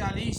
40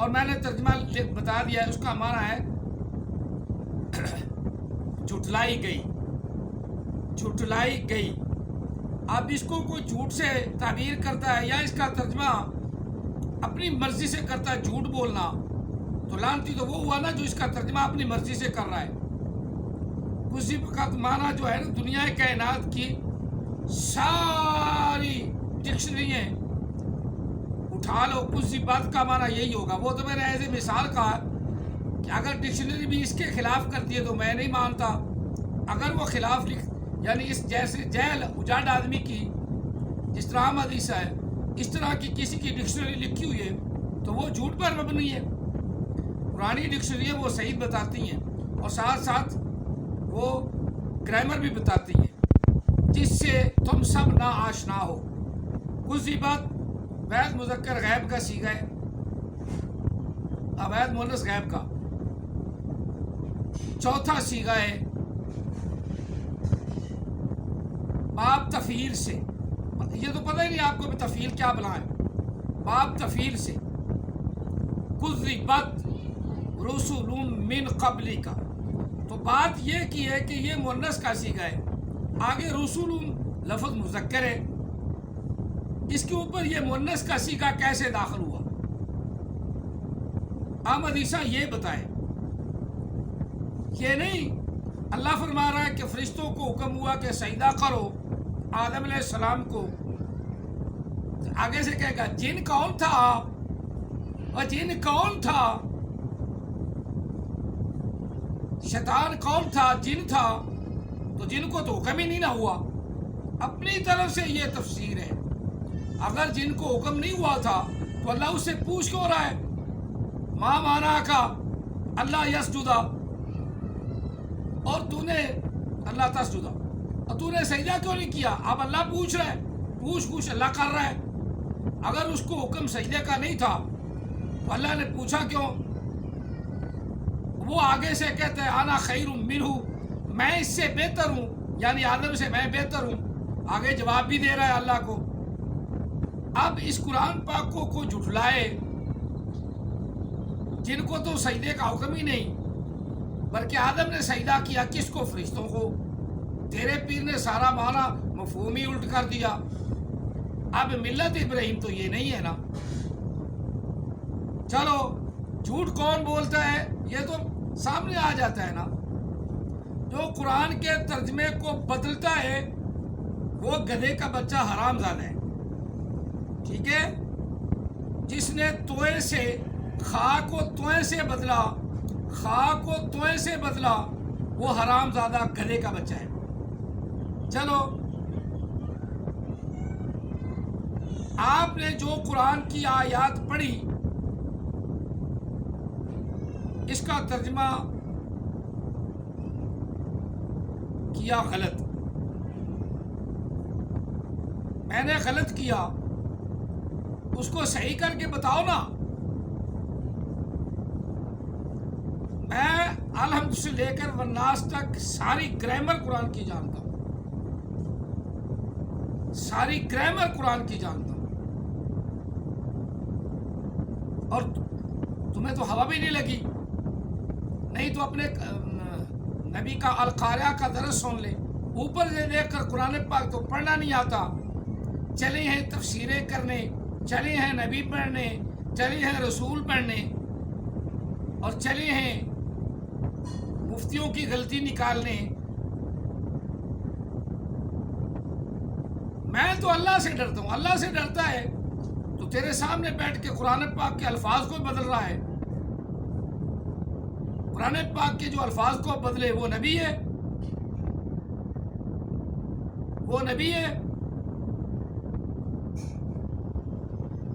اور میں نے ترجمہ بتا دیا ہے، اس کا معنی ہے جھٹلائی گئی، جھٹلائی گئی۔ اب اس کو کوئی جھوٹ سے تعبیر کرتا ہے یا اس کا ترجمہ اپنی مرضی سے کرتا ہے، جھوٹ بولنا، تو لعنتی تو وہ ہوا نا جو اس کا ترجمہ اپنی مرضی سے کر رہا ہے۔ کسی کا معنی جو ہے نا دنیا کائنات کی ساری ڈکشنریاں اٹھا لو، کسی بات کا معنی یہی ہوگا۔ وہ تو میں نے ایسے مثال کہا کہ اگر ڈکشنری بھی اس کے خلاف کرتی ہے تو میں نہیں مانتا، اگر وہ خلاف یعنی اس جیسے جہل اجاڑ آدمی کی جس طرح حدیث ہے اس طرح کی کسی کی ڈکشنری لکھی ہوئی ہے تو وہ جھوٹ پر مبنی ہے۔ پرانی ڈکشنریاں وہ صحیح بتاتی ہیں اور ساتھ ساتھ وہ گرامر بھی بتاتی ہیں جس سے تم سب نا آشنا ہو۔ کچھ بات وید مذکر غیب کا صیغہ ہے، اوید مونس غیب کا چوتھا صیغہ ہے باب تفعیل سے۔ یہ تو پتہ ہی نہیں آپ کو تفعیل کیا بلائیں، باب تفعیل سے کذبت رسول من قبلی کا۔ تو بات یہ کی ہے کہ یہ مؤنث کا صیغہ ہے، آگے رسول لفظ مذکر ہے، اس کے اوپر یہ مؤنث کا صیغہ کیسے داخل ہوا؟ احمد عیسیٰ یہ بتائے۔ یہ نہیں اللہ فرما رہا ہے کہ فرشتوں کو حکم ہوا کہ سجدہ کرو آدم علیہ السلام کو، آگے سے کہے گا جن کون تھا اور جن کون تھا، شیطان کون تھا، جن تھا، تو جن کو تو حکم ہی نہیں نہ ہوا۔ اپنی طرف سے یہ تفسیر ہے، اگر جن کو حکم نہیں ہوا تھا تو اللہ اس سے پوچھ کیوں رہا ہے ماں مانا کا اللہ یسجدہ، اور تو نے اللہ تسجدہ، اور تو نے سجدہ کیوں نہیں کیا؟ اب اللہ پوچھ رہا ہے، پوچھ اللہ کر رہا ہے۔ اگر اس کو حکم سجدے کا نہیں تھا تو اللہ نے پوچھا کیوں؟ وہ آگے سے کہتے ہیں انا خیر منہ، میں اس سے بہتر ہوں، یعنی آدم سے میں بہتر ہوں، آگے جواب بھی دے رہا ہے اللہ کو۔ اب اس قرآن پاک کو کوئی جھٹلائے جن کو تو سجدے کا حکم ہی نہیں، بلکہ آدم نے سجدہ کیا کس کو؟ فرشتوں کو۔ تیرے پیر نے سارا معنی مفہوم ہی الٹ کر دیا۔ اب ملت ابراہیم تو یہ نہیں ہے نا۔ چلو جھوٹ کون بولتا ہے یہ تو سامنے آ جاتا ہے نا، جو قرآن کے ترجمے کو بدلتا ہے وہ گدھے کا بچہ حرام زادہ ہے، ٹھیک ہے؟ جس نے توئے سے خا کو توئے سے بدلا، خا کو توئے سے بدلا، وہ حرام زادہ گدھے کا بچہ ہے۔ چلو آپ نے جو قرآن کی آیات پڑھی اس کا ترجمہ کیا غلط، میں نے غلط کیا، اس کو صحیح کر کے بتاؤ نا۔ میں الحمد سے لے کر والناس تک ساری گرامر قرآن کی جانتا ہوں، ساری گرامر قرآن کی جانتا ہوں، اور تمہیں تو ہوا بھی نہیں لگی، نہیں تو اپنے نبی کا القاریہ کا درس سن لے، اوپر سے دیکھ کر قرآن پاک تو پڑھنا نہیں آتا، چلے ہیں تفسیریں کرنے، چلے ہیں نبی پڑھنے، چلے ہیں رسول پڑھنے، اور چلے ہیں مفتیوں کی غلطی نکالنے۔ میں تو اللہ سے ڈرتا ہوں، اللہ سے ڈرتا ہے تو تیرے سامنے بیٹھ کے قرآن پاک کے الفاظ کو بدل رہا ہے۔ قرآن پاک کے جو الفاظ کو بدلے وہ نبی ہے، وہ نبی ہے۔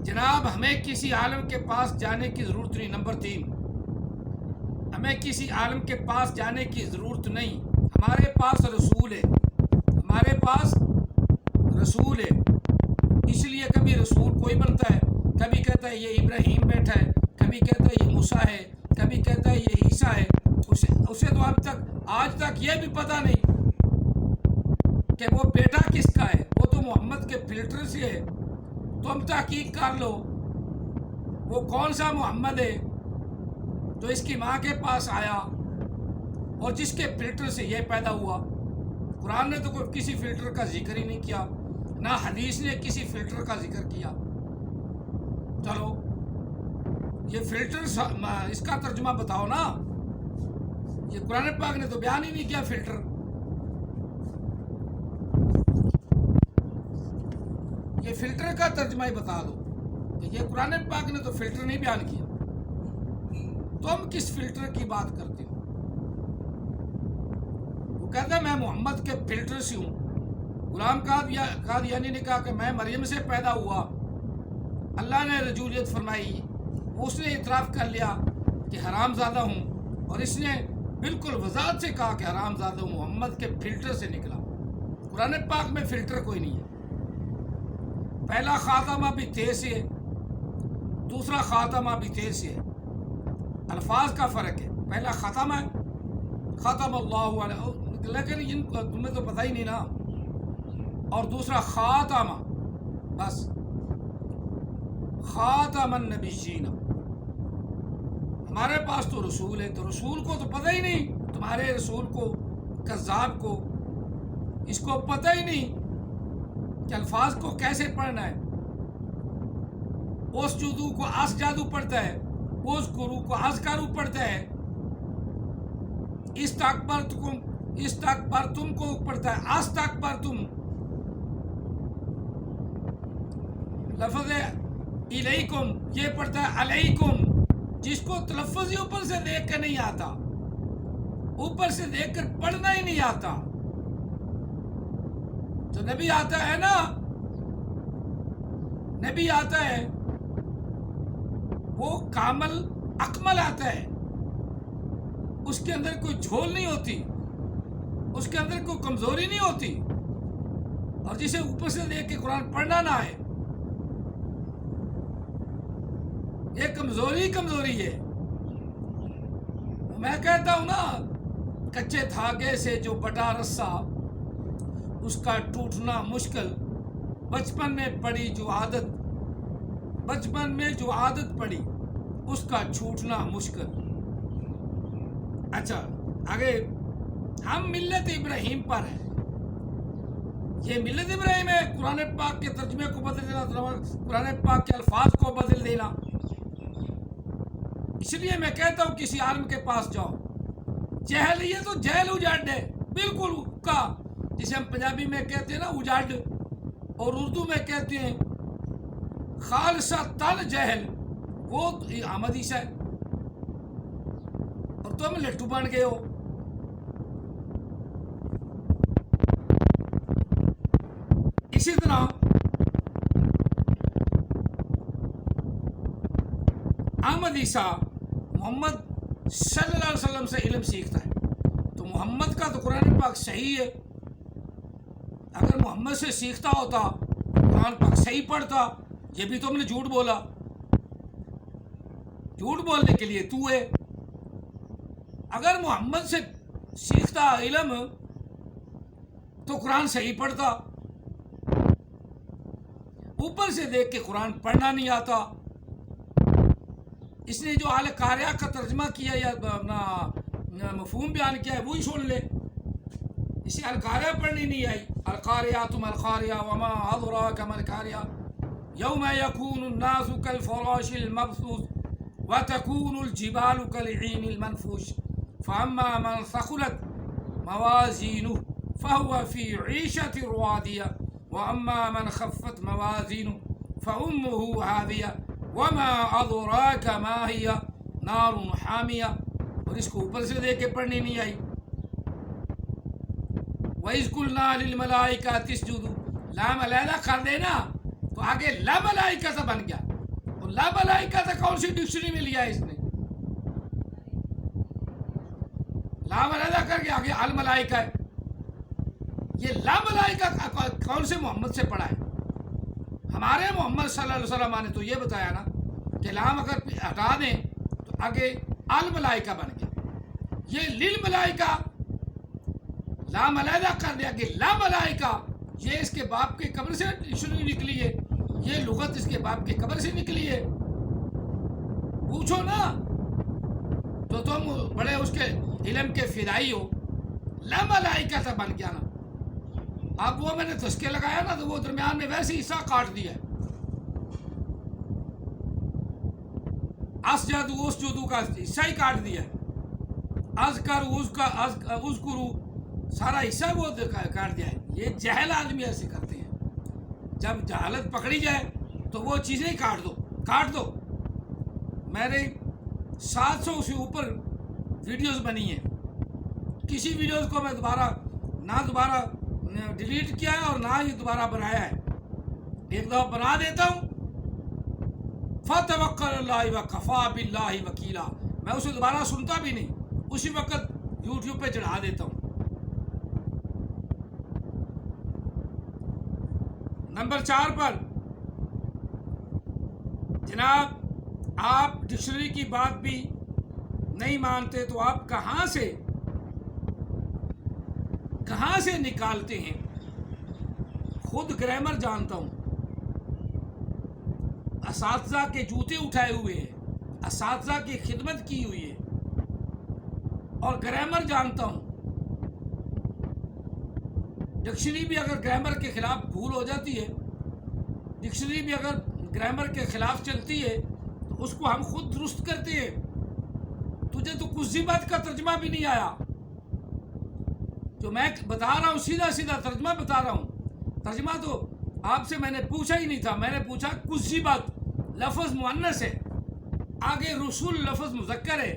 جناب ہمیں کسی عالم کے پاس جانے کی ضرورت نہیں۔ نمبر 3، ہمیں کسی عالم کے پاس جانے کی ضرورت نہیں، ہمارے پاس رسول ہے، ہمارے پاس رسول ہے۔ اس لیے کبھی رسول کوئی بنتا ہے، کبھی کہتا ہے یہ ابراہیم بیٹھا ہے، کبھی کہتا ہے یہ موسیٰ ہے، کبھی کہتا ہے یہ عیسیٰ ہے۔ اسے تو اب تک آج تک یہ بھی پتہ نہیں کہ وہ بیٹا کس کا ہے، وہ تو محمد کے فلٹر سے ہے۔ تم تحقیق کر لو وہ کون سا محمد ہے جو اس کی ماں کے پاس آیا اور جس کے فلٹر سے یہ پیدا ہوا؟ قرآن نے تو کوئی کسی فلٹر کا ذکر ہی نہیں کیا، نہ حدیث نے کسی فلٹر کا ذکر کیا۔ چلو یہ فلٹر اس کا ترجمہ بتاؤ نا، یہ قرآن پاک نے تو بیان ہی نہیں کیا فلٹر۔ یہ فلٹر کا ترجمہ ہی بتا دو کہ یہ قرآن پاک نے تو فلٹر نہیں بیان کیا، تم کس فلٹر کی بات کرتے ہو؟ وہ کہتا ہے میں محمد کے فلٹر سے ہوں۔ غلام قادیانی نے کہا کہ میں مریم سے پیدا ہوا، اللہ نے رجولیت فرمائی، اس نے اعتراف کر لیا کہ حرام زادہ ہوں، اور اس نے بالکل وضاحت سے کہا کہ حرام زادہ ہوں، محمد کے فلٹر سے نکلا۔ قرآن پاک میں فلٹر کوئی نہیں ہے۔ پہلا خاتمہ بھی تے سے ہے، دوسرا خاتمہ بھی تے سے ہے، الفاظ کا فرق ہے۔ پہلا ختم ہے، ختم اللہ علیہ، لیکن تمہیں تو پتہ ہی نہیں نا، اور دوسرا خاتمہ، بس خاتم النبیین۔ ہمارے پاس تو رسول ہے، تو رسول کو تو پتہ ہی نہیں، تمہارے رسول کو، کذاب کو، اس کو پتہ ہی نہیں کہ الفاظ کو کیسے پڑھنا ہے۔ اس جدو کو اس جادو پڑھتا ہے، اس گرو کو اس کارو پڑھتا ہے، اس تم کو پڑھتا ہے، اس تم۔ لفظ الیکم یہ پڑھتا ہے علیکم، جس کو تلفظ ہی اوپر سے دیکھ کے نہیں آتا، اوپر سے دیکھ کر پڑھنا ہی نہیں آتا۔ تو نبی آتا ہے نا، نبی آتا ہے وہ کامل اکمل آتا ہے، اس کے اندر کوئی جھول نہیں ہوتی، اس کے اندر کوئی کمزوری نہیں ہوتی، اور جسے اوپر سے دیکھ کے قرآن پڑھنا نہ آئے، یہ کمزوری ہے۔ میں کہتا ہوں نا، کچے دھاگے سے جو بٹا رسا اس کا ٹوٹنا مشکل، بچپن میں جو عادت پڑی اس کا چھوٹنا مشکل۔ اچھا آگے، ہم ملت ابراہیم پر ہیں، یہ ملت ابراہیم ہے، قرآن پاک کے ترجمے کو بدل دینا، قرآن پاک کے الفاظ کو بدل دینا۔ اس لیے میں کہتا ہوں کسی عالم کے پاس جاؤ، جہل یہ تو جہل اجاڑ ہے بالکل کا، جسے ہم پنجابی میں کہتے ہیں نا اجاڑ، اور اردو میں کہتے ہیں خالصہ تن جہل، وہ احمد عیسیٰ ہے، اور تم لٹو بن گئے ہو۔ اسی طرح احمد عیسیٰ محمد صلی اللہ علیہ وسلم سے علم سیکھتا ہے، تو محمد کا تو قرآن پاک صحیح ہے۔ اگر محمد سے سیکھتا ہوتا، قرآن پاک صحیح پڑھتا، یہ بھی تم نے جھوٹ بولا، جھوٹ بولنے کے لیے تو ہے۔ اگر محمد سے سیکھتا علم تو قرآن صحیح پڑھتا، اوپر سے دیکھ کے قرآن پڑھنا نہیں آتا۔ اس نے جو القاریہ کا ترجمہ کیا یا اپنا مفہوم بیان کیا ہے وہی سن لے، اسے القاریہ پڑھنی نہیں آئی۔ القاریہ ما القاریہ وما ادراک ما القاریہ یوم یکون الناس کالفراش المبثوث وتکون الجبال کالعین المنفوش فاما من ثقلت موازینہ فهو فی عیشۃ راضیہ واما من خفت موازینہ فامہ ہاویہ وما ادراک ما ہی نار حامیہ۔ اور اس کو اوپر سے دیکھ کے پڑھنی نہیں آئی۔ وَإِذْ قُلْنَا لِلْمَلَائِكَةِ اسْجُدُوا، لام علیحدہ کر دینا تو آگے لا ملائکہ بن گیا، اور لا ملائکہ کون سی ڈکشنری میں لیا اس نے؟ لا علیحدہ کر کے آگے الملائکہ ہے۔ یہ لا ملائکہ کون سے محمد سے پڑھا ہے؟ ہمارے محمد صلی اللہ علیہ وسلم نے تو یہ بتایا نا کہ لام اگر ہٹا دیں تو آگے الملائکہ بن گیا۔ یہ للملائکہ لام علیحدہ کر دیا کہ لا ملائکہ، یہ اس کے باپ کے قبر سے شروع نکلی ہے، یہ لغت اس کے باپ کے قبر سے نکلی ہے۔ پوچھو نا، تو تم بڑے اس کے علم کے فدائی ہو، لا ملائکہ بن گیا نا. اب وہ میں نے تسکے لگایا نا تو وہ درمیان میں ویسے حصہ کاٹ دیا ہے. اس جدو کا حصہ ہی کاٹ دیا ہے. از کرو سارا حصہ وہ کاٹ دیا ہے. یہ جہل آدمی ایسے کرتے ہیں. جب جہالت پکڑی جائے تو وہ چیزیں ہی کاٹ دو. میرے 700 سے اوپر ویڈیوز بنی ہیں. کسی ویڈیوز کو میں دوبارہ ڈیلیٹ کیا ہے اور نہ ہی دوبارہ بنایا ہے. ایک دفعہ بنا دیتا ہوں، فَتَوَكَّلْ اللَّهِ وَكَفَى بِاللَّهِ وَكِيلًا، میں اسے دوبارہ سنتا بھی نہیں، اسی وقت یوٹیوب پہ چڑھا دیتا ہوں. نمبر 4 پر جناب آپ ڈکشنری کی بات بھی نہیں مانتے تو آپ کہاں سے نکالتے ہیں؟ خود گرامر جانتا ہوں، اساتذہ کے جوتے اٹھائے ہوئے ہیں، اساتذہ کی خدمت کی ہوئی ہے، اور گرامر جانتا ہوں. ڈکشنری بھی اگر گرامر کے خلاف بھول ہو جاتی ہے، ڈکشنری بھی اگر گرامر کے خلاف چلتی ہے تو اس کو ہم خود درست کرتے ہیں. تجھے تو کسی بات کا ترجمہ بھی نہیں آیا. جو میں بتا رہا ہوں سیدھا ترجمہ بتا رہا ہوں. ترجمہ تو آپ سے میں نے پوچھا ہی نہیں تھا. میں نے پوچھا کسی بات لفظ مؤنث ہے، آگے رسول لفظ مذکر ہے،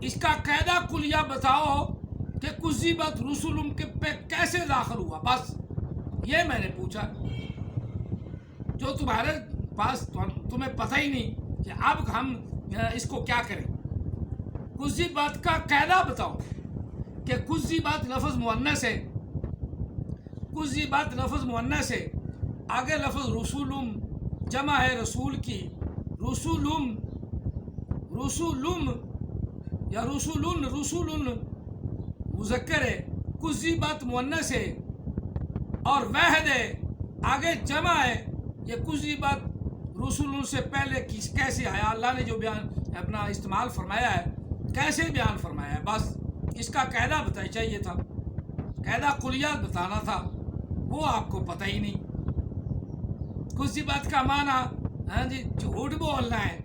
اس کا قاعدہ کلیہ بتاؤ کہ کسی بات رسول کے پہ کیسے داخل ہوا. بس یہ میں نے پوچھا، جو تمہارے پاس تمہیں پتہ ہی نہیں کہ اب ہم اس کو کیا کریں. کسی بات کا قاعدہ بتاؤ کہ کسی بات لفظ مؤنث ہے، کسی بات لفظ مؤنث ہے، آگے لفظ رسولم جمع ہے رسول کی، رسولم یا رسول مذکر ہے، کسی بات مؤنث ہے اور واحد ہے، آگے جمع ہے. یہ کسی بات رسول سے پہلے کیسے آیا؟ اللہ نے جو بیان اپنا استعمال فرمایا ہے کیسے بیان فرمایا ہے. بس اس کا قاعدہ بتائی چاہیے تھا، قاعدہ کلیات بتانا تھا، وہ آپ کو پتہ ہی نہیں. کسی بات کا معنی جھوٹ بولنا ہے.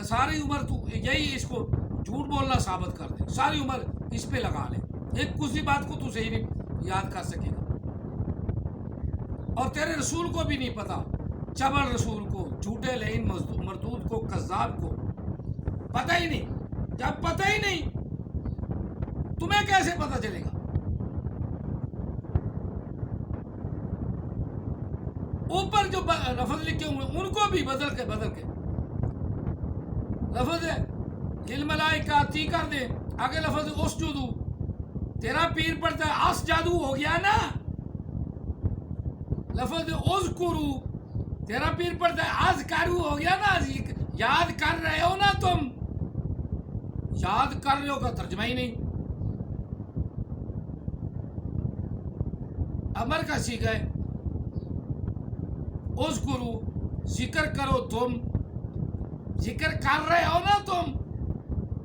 ساری عمر تو یہی اس کو جھوٹ بولنا ثابت کر دے، ساری عمر اس پہ لگا لے. ایک کسی بات کو تو صحیح نہیں یاد کر سکے گا. اور تیرے رسول کو بھی نہیں پتا، چبل رسول کو، جھوٹے لعین مردود کو، کذاب کو پتہ ہی نہیں. جب پتہ ہی نہیں تمہیں کیسے پتہ چلے گا؟ اوپر جو لفظ لکھے ہوئے ان کو بھی بدل کے لفظ للملائکہ کر دے، آگے لفظ اسجدو. تیرا پیر پڑتا ہے اس جادو ہو گیا نا. لفظ اذکرو تیرا پیر پڑتا ہے از کارو ہو گیا نا. یاد کر رہے ہو نا، تم یاد کر رہے ہو کا ترجمہ ہی نہیں. امر کا سیکھا ہے اذکرو ذکر کرو. تم ذکر کر رہے ہو نا،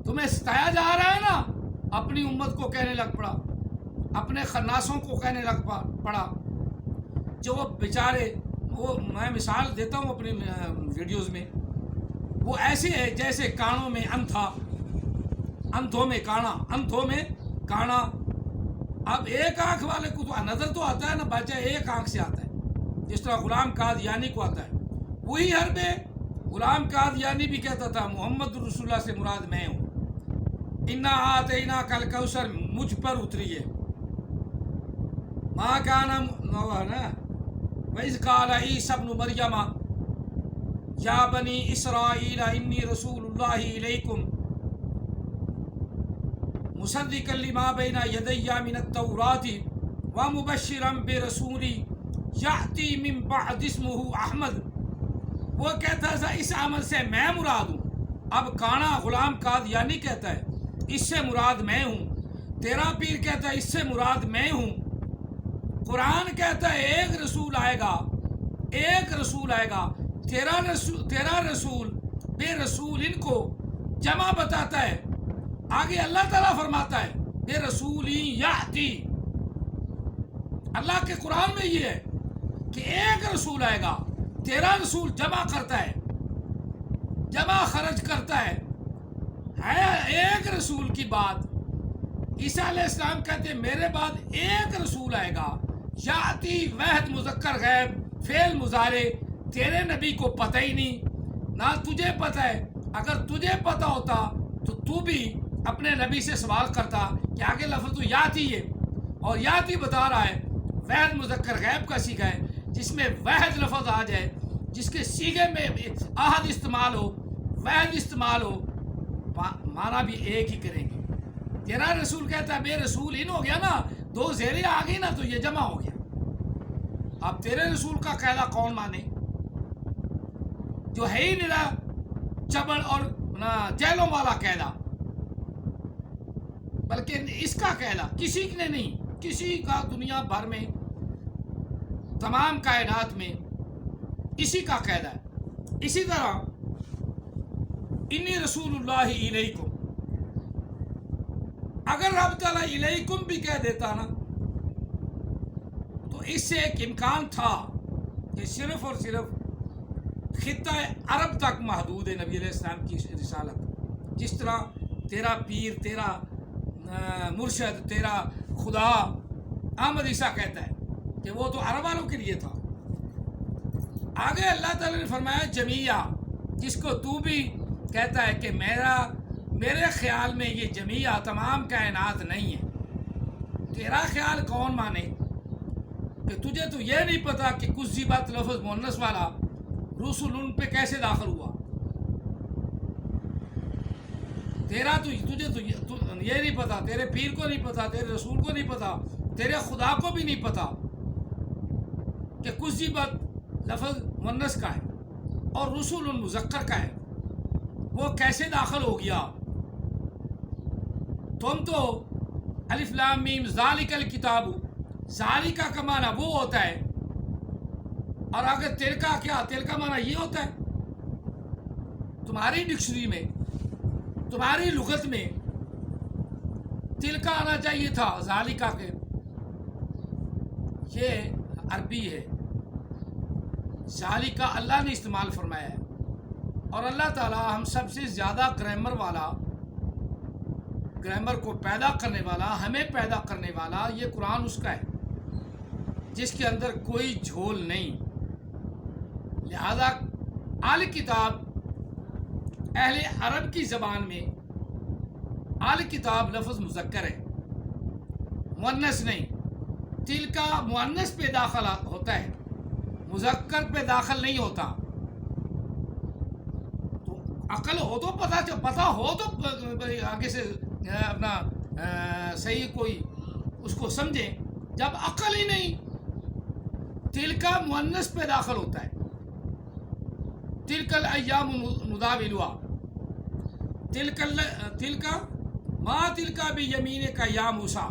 تمہیں ستایا جا رہا ہے نا. اپنی امت کو کہنے لگ پڑا، اپنے خناسوں کو کہنے لگ پڑا. جو وہ بیچارے، وہ میں مثال دیتا ہوں اپنی ویڈیوز میں، وہ ایسے ہے جیسے کانوں میں انتھا، انتھوں میں کانا. اب ایک آنکھ والے کو تو نظر تو آتا ہے نا، بچہ ایک آنکھ سے آتا ہے، جس طرح غلام قادیانی کو آتا ہے. وہی حرب ہے. غلام قادیانی بھی کہتا تھا محمد رسول اللہ سے مراد میں ہوں. انا آتینا کل کوثر مجھ پر اتری ہے. ماں کا نام وَإِذْ قَالَ عِيسَى ابْنُ مَرْيَمَ يَا بَنِي إِسْرَائِيلَ إِنِّي رَسُولُ اللَّهِ إِلَيْكُمْ مُصَدِّقًا لِمَا بَيْنَ يَدَيَّ مِنَ التَّوْرَاةِ وَمُبَشِّرًا بِرَسُولٍ يَأْتِي مِن بَعْدِي اسْمُهُ احمد. وہ کہتا تھا اس عمل سے میں مراد ہوں. اب کانا غلام قادیانی کہتا ہے اس سے مراد میں ہوں. تیرا پیر کہتا ہے اس سے مراد میں ہوں. قرآن کہتا ہے ایک رسول آئے گا. تیرا رسول بے رسول کو جمع بتاتا ہے. آگے اللہ تعالیٰ فرماتا ہے بے رسول یاتی. اللہ کے قرآن میں یہ ہے کہ ایک رسول آئے گا. تیرا رسول جمع کرتا ہے, جمع خرچ کرتا ہے. ایک رسول کی بات. عیسیٰ علیہ السلام کہتے ہیں میرے بعد ایک رسول آئے گا. یاتی واحد مذکر غیب فعل مضارع. تیرے نبی کو پتہ ہی نہیں, نہ تجھے پتہ ہے. اگر تجھے پتہ ہوتا تو بھی اپنے نبی سے سوال کرتا کہ آگے لفظ تو یاتی ہے, اور یاتی بتا رہا ہے واحد مذکر غیب کا صیغہ ہے جس میں واحد لفظ آ جائے, جس کے صیغے میں احد استعمال ہو, واحد استعمال ہو, معنی بھی ایک ہی کریں گے. تیرا رسول کہتا ہے بے رسول ان ہو گیا نا, دو زیریں آ گئی نا تو یہ جمع ہو گیا. اب تیرے رسول کا قاعدہ کون مانے جو ہے ہی نہیں چبڑ اور جیلوں والا قاعدہ, بلکہ اس کا قاعدہ کسی نے نہیں, کسی کا دنیا بھر میں تمام کائنات میں اسی کا قاعدہ ہے. اسی طرح انی رسول اللہ الیکم, اگر رب تعالیٰ الیکم بھی کہہ دیتا نا تو اس سے ایک امکان تھا کہ صرف اور صرف خطہ عرب تک محدود ہے نبی علیہ السلام کی رسالت. جس طرح تیرا پیر, تیرا مرشد, تیرا خدا احمد عیسیٰ کہتا ہے کہ وہ تو عرب والوں کے لیے تھا. آگے اللہ تعالیٰ نے فرمایا جمیعہ, جس کو تو بھی کہتا ہے کہ میرے خیال میں یہ جمیعہ تمام کائنات نہیں ہے. تیرا خیال کون مانے کہ تجھے تو یہ نہیں پتا کہ کچھ بات لفظ مؤنث والا رسول ان پہ کیسے داخل ہوا. تجھے تو یہ نہیں پتا, تیرے پیر کو نہیں پتا, تیرے رسول کو نہیں پتا, تیرے خدا کو بھی نہیں پتا کہ کچھ بات لفظ مؤنث کا ہے اور رسول مذکر کا ہے, وہ کیسے داخل ہو گیا. تم تو الف لام میم ذالک الکتاب, ذالکہ کا معنی وہ ہوتا ہے, اور اگر تلکا کیا, تلکا معنی یہ ہوتا ہے. تمہاری ڈکشنری میں, تمہاری لغت میں تلکا آنا چاہیے تھا ذالکہ کے. یہ عربی ہے, ذالکہ اللہ نے استعمال فرمایا ہے. اور اللہ تعالیٰ ہم سب سے زیادہ گرامر والا, گرامر کو پیدا کرنے والا, ہمیں پیدا کرنے والا, یہ قرآن اس کا ہے جس کے اندر کوئی جھول نہیں. لہذا اہل کتاب, اہل عرب کی زبان میں اہل کتاب لفظ مذکر ہے, مؤنث نہیں. تل کا مؤنث پہ داخل ہوتا ہے, مذکر پہ داخل نہیں ہوتا. تو عقل ہو تو پتہ ہو تو آگے سے اپنا صحیح کوئی اس کو سمجھیں. جب عقل ہی نہیں, تل کا مؤنث پہ داخل ہوتا ہے. تلک الایام نداولها, تلک ما تلک بیمینک یا موسیٰ,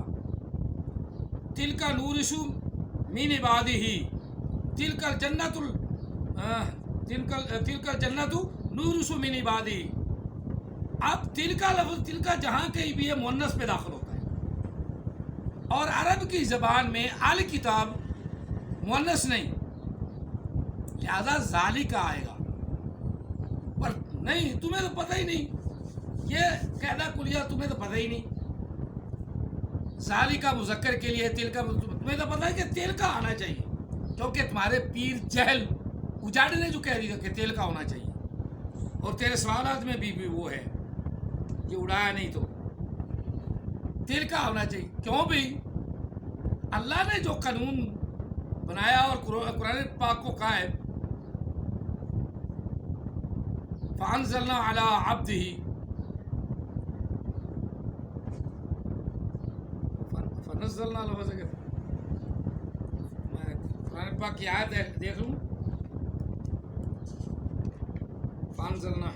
تلک نورث من عباده, تلک الجنت نورث من عباده. اب تلکا لفظ, تلکا جہاں کہیں بھی ہے مؤنث پہ داخل ہوتا ہے, اور عرب کی زبان میں اہل کتاب مؤنث نہیں, لہذا ذالکہ آئے گا. پر نہیں, تمہیں تو پتہ ہی نہیں, یہ قاعدہ کلیہ تمہیں تو پتہ ہی نہیں. ذالکہ مذکر کے لیے, تلکا تمہیں تو پتہ ہے کہ تلکا آنا چاہیے, کیونکہ تمہارے پیر جہل اجاڑے نے جو کہہ دیا کہ تلکا ہونا چاہیے, اور تیرے سوالات میں بھی وہ ہے, یہ اڑایا نہیں تو تلکا ہونا چاہیے. کیوں بھی اللہ نے جو قانون بنایا اور قرآن پاک کو کہا ہے فَأَنزَلْنَا عَلَىٰ عَبْدِهِ, فَنَزَّلْنَا لفظ ہے, میں قرآن پاک کی آیت دیکھ لوں. فَأَنزَلْنَا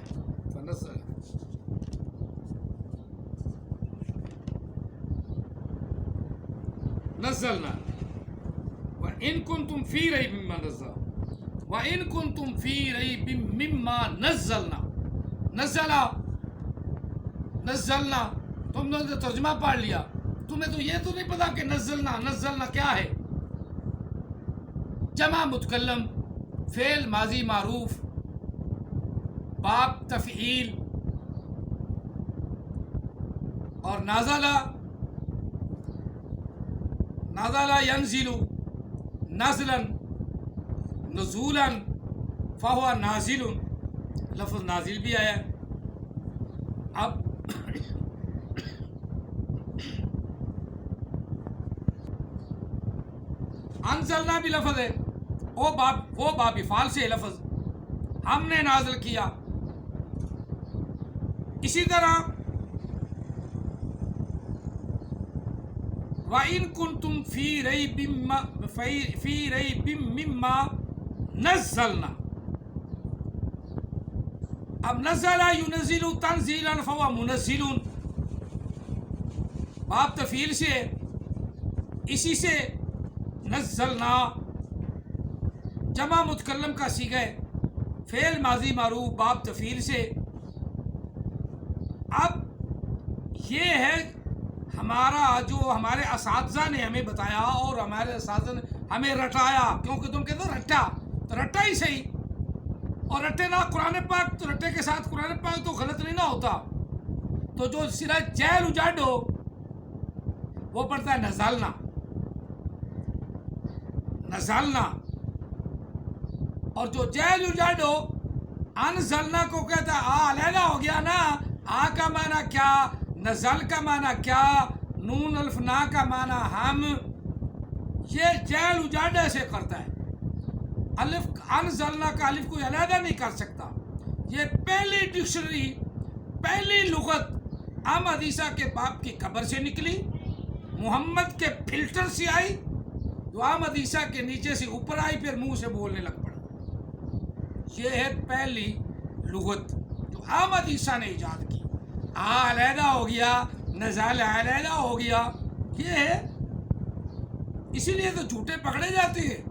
نزلنا وَإِن كُنتُمْ فِي رَيْبٍ مِّمَّا نَزَّلْنَا وَإِن كُنتُمْ فِي رَيْبٍ مِّمَّا نَزَّلْنَا. نزلہ نزلنا، تم نے تو ترجمہ پڑھ لیا، تمہیں تو یہ تو نہیں پتا کہ نزلنا کیا ہے۔ جمع متکلم، فعل ماضی معروف، باب تفعیل، اور نازلہ ینزل نزلا نزولا فہو نازل، لفظ نازل بھی آیا ہے۔ اب انزلنا بھی لفظ ہے، وہ باب فعال سے لفظ، ہم نے نازل کیا۔ اسی طرح وَإِن كُنتُمْ فِي رَيْبٍ مِّمَّا نَزَّلْنَا، اب نزل ينزل تنزیلا فهو منزل، باب تفعیل سے، اسی سے نزلنا جمع متکلم کا صیغہ ہے، فعل ماضی معروف باب تفعیل سے۔ اب یہ ہے ہمارا جو ہمارے اساتذہ نے ہمیں بتایا، اور ہمارے اساتذہ نے ہمیں رٹایا، کیونکہ تم کہتے ہو رٹا، تو رٹا ہی صحیح، اور رٹے نہ قرآن پاک، تو رٹے کے ساتھ قرآن پاک تو غلط نہیں نہ ہوتا۔ تو جو سرا جیل اجاڈ ہو وہ پڑھتا ہے نزلنا، اور جو جیل اجاڈ ہو انزلنا کو کہتا ہے علیحدہ ہو گیا نا، آ کا معنی کیا، نزل کا معنی کیا، نون الف نا کا معنی ہم، یہ جیل اجاڈ ایسے کرتا ہے۔ الف انزلنا کا الف کوئی علیحدہ نہیں کر سکتا۔ یہ پہلی ڈکشنری، پہلی لغت احمد عیسیٰ کے باپ کی قبر سے نکلی، محمد کے فلٹر سے آئی، جو احمد عیسیٰ کے نیچے سے اوپر آئی، پھر منہ سے بولنے لگ پڑا۔ یہ ہے پہلی لغت جو احمد عیسیٰ نے ایجاد کی۔ علیحدہ ہو گیا، نزال علیحدہ ہو گیا، یہ ہے۔ اسی لیے تو جھوٹے پکڑے جاتے ہیں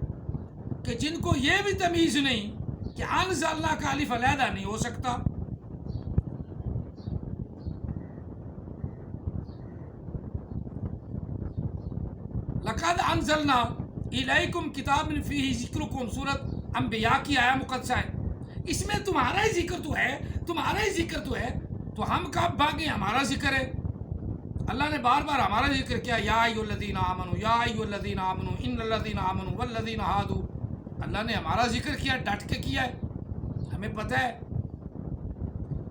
کہ جن کو یہ بھی تمیز نہیں کہ انزلنا کا الف علیحدہ نہیں ہو سکتا۔ لقد انزلنا الیکم کتاب فیہ ذکرکم، سورۃ انبیاء کی آیہ مقدسہ ہے، اس میں تمہارا ہی ذکر تو ہے، تو ہم کب بھاگیں، ہمارا ذکر ہے۔ اللہ نے بار بار ہمارا ذکر کیا، یا ایھا الذین آمنوا ان الذین آمنوا والذین ہادوا، اللہ نے ہمارا ذکر کیا، ڈٹ کے کیا ہے، ہمیں پتہ ہے۔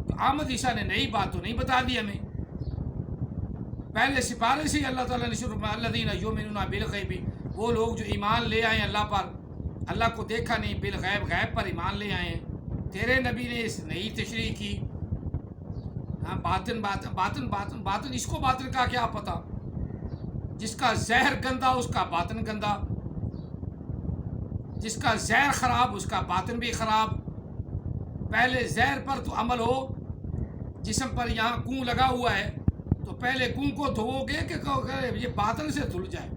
تو احمد عیسیٰ نے نئی بات تو نہیں بتا دی ہمیں، پہلے سپارے سے اللہ تعالیٰ نے شروع میں الذین یؤمنون بالغیب، وہ لوگ جو ایمان لے آئے ہیں اللہ پر، اللہ کو دیکھا نہیں، بالغیب غیب پر ایمان لے آئے ہیں۔ تیرے نبی نے اس نئی تشریح کی، ہاں باطن، اس کو باطن کا کیا پتہ، جس کا زہر گندا اس کا باطن گندا، جس کا زہر خراب اس کا باطن بھی خراب۔ پہلے زہر پر تو عمل ہو، جسم پر یہاں کوں لگا ہوا ہے تو پہلے کوں کو دھو گے کہ یہ باطن سے دھل جائے۔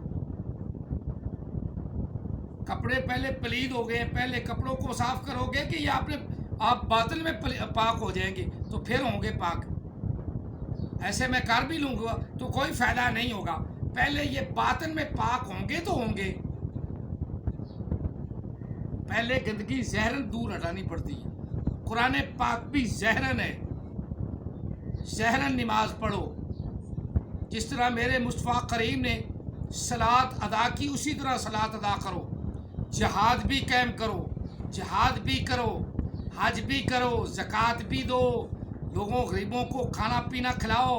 کپڑے پہلے پلید ہو گئے، پہلے کپڑوں کو صاف کرو گے کہ یہ آپ باطن میں پاک ہو جائیں گے تو پھر ہوں گے پاک۔ ایسے میں کر بھی لوں گا تو کوئی فائدہ نہیں ہوگا، پہلے یہ باطن میں پاک ہوں گے تو ہوں گے۔ پہلے گندگی زہرن دور ہٹانی پڑتی ہے۔ قرآن پاک بھی زہرن ہے، زہرن نماز پڑھو، جس طرح میرے مصطفیٰ کریم نے صلاۃ ادا کی اسی طرح صلاۃ ادا کرو، جہاد بھی قائم کرو، جہاد بھی کرو، حج بھی کرو، زکوٰۃ بھی دو، لوگوں غریبوں کو کھانا پینا کھلاؤ۔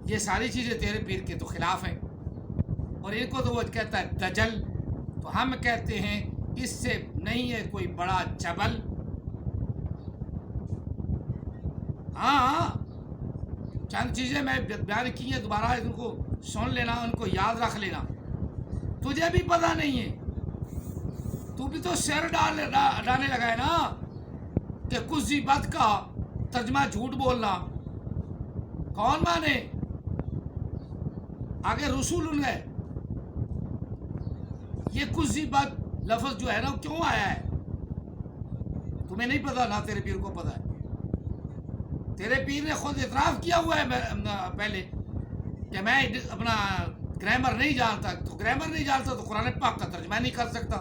یہ ساری چیزیں تیرے پیر کے تو خلاف ہیں، اور ان کو تو وہ کہتا ہے دجل، تو ہم کہتے ہیں اس سے نہیں ہے کوئی بڑا جبل۔ ہاں چند چیزیں میں بیان کی ہیں، دوبارہ ان کو سن لینا، ان کو یاد رکھ لینا۔ تجھے بھی پتہ نہیں ہے، تو بھی تو سر ڈالنے لگا ہے نا کہ کسی بات کا ترجمہ جھوٹ بولنا، کون مانے؟ آگے رسول ہے، یہ کسی بات لفظ جو ہے نا کیوں آیا ہے؟ تمہیں نہیں پتا، نہ تیرے پیر کو پتا ہے۔ تیرے پیر نے خود اعتراف کیا ہوا ہے پہلے کہ میں اپنا گرامر نہیں جانتا. تو گرامر نہیں جانتا تو قرآن پاک کا ترجمہ نہیں کر سکتا.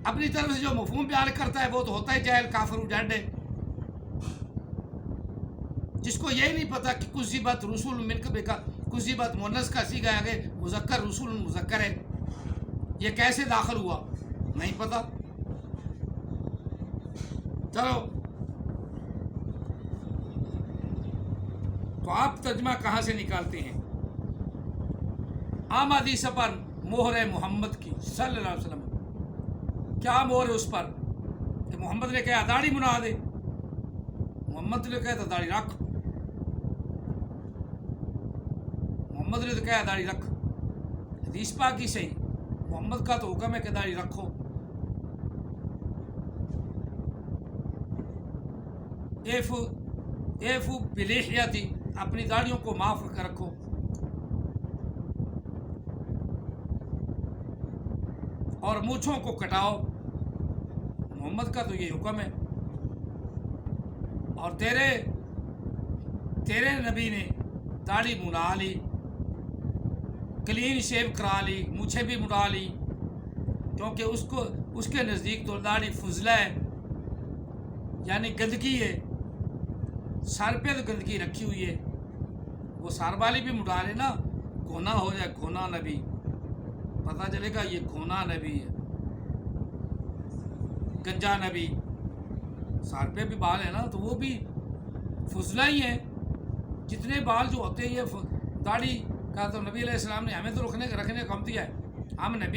اپنی طرف سے جو مفہوم بیان کرتا ہے وہ تو ہوتا ہے جاہل کافر اجاڈے, جس کو یہی نہیں پتا کہ کذبت رسول من قبلک کا کذبت مؤنث کا صیغہ ہے, آگے مذکر رسول مذکر ہے, یہ کیسے داخل ہوا نہیں پتا. چلو تو آپ ترجمہ کہاں سے نکالتے ہیں؟ عام حدیث پر مہر محمد کی صلی اللہ علیہ وسلم, کیا مہر ہے اس پر کہ محمد نے کہا داڑھی بنا دے, محمد نے کہا تو داڑھی رکھ, محمد نے تو کہا داڑھی رکھ. حدیث پاک ہی صحیح, محمد کا تو حکم ہے کہ داڑھی رکھو. ایفو بلیحیتی, اپنی داڑھیوں کو معاف کر رکھو. اور مونچھوں کو کٹاؤ, محمد کا تو یہ حکم ہے. اور تیرے نبی نے داڑھی منا لی, کلین شیو کرا لی, مونچھیں بھی منا لی, کیونکہ اس کے نزدیک تو داڑھی فضلہ ہے, یعنی گندگی ہے. سر پہ تو گندگی رکھی ہوئی ہے, وہ سر والی بھی مٹا لے نا, گھونا ہو جائے, گھونا نبی, پتہ چلے گا یہ گھونا نبی ہے, گنجا نبی. سر پہ بھی بال ہے نا تو وہ بھی فضلہ ہی ہیں. جتنے بال جو ہوتے ہیں یہ داڑھی کا تو نبی علیہ السلام نے ہمیں تو رکھنے کا کم دیا ہے. ہم نبی